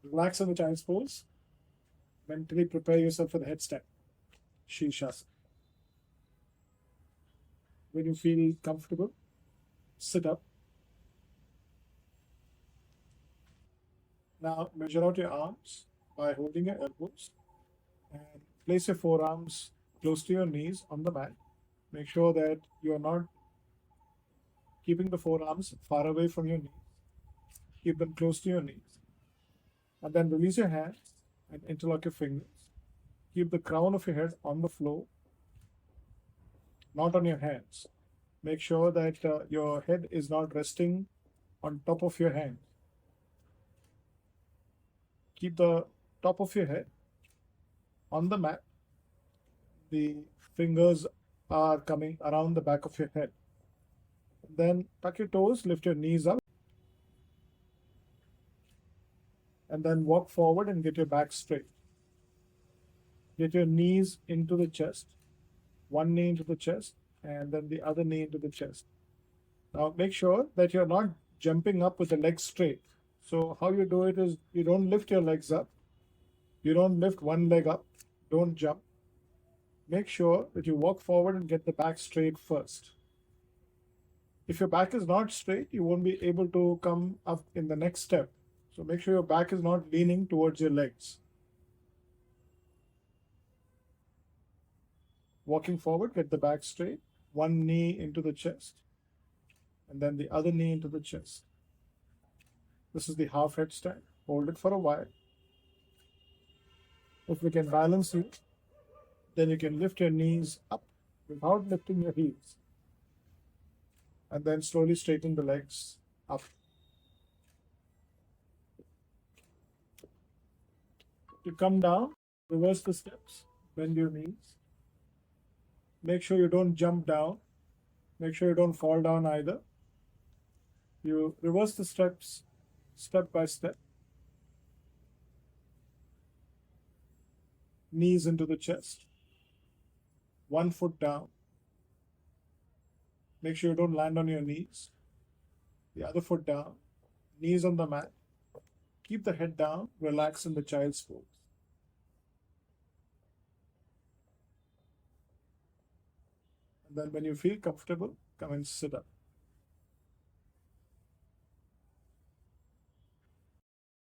Relax in the child's pose. Mentally prepare yourself for the headstand. Sirsasana. When you feel comfortable, sit up. Now measure out your arms by holding your elbows and place your forearms close to your knees on the mat. Make sure that you are not keeping the forearms far away from your knees. Keep them close to your knees. And then release your hands and interlock your fingers. Keep the crown of your head on the floor, not on your hands. Make sure that your head is not resting on top of your hand. Keep the top of your head on the mat. The fingers are coming around the back of your head. Then tuck your toes, lift your knees up, and then walk forward and get your back straight. Get your knees into the chest, one knee into the chest, and then the other knee into the chest. Now make sure that you're not jumping up with the legs straight. So how you do it is you don't lift your legs up. You don't lift one leg up. Don't jump. Make sure that you walk forward and get the back straight first. If your back is not straight, you won't be able to come up in the next step. So make sure your back is not leaning towards your legs. Walking forward, get the back straight, one knee into the chest, and then the other knee into the chest. This is the half headstand. Hold it for a while. If we can balance you, then you can lift your knees up without lifting your heels. And then slowly straighten the legs up. To come down, reverse the steps, bend your knees. Make sure you don't jump down. Make sure you don't fall down either. You reverse the steps step by step. Knees into the chest. One foot down. Make sure you don't land on your knees. The other foot down. Knees on the mat. Keep the head down. Relax in the child's pose. And then when you feel comfortable, come and sit up.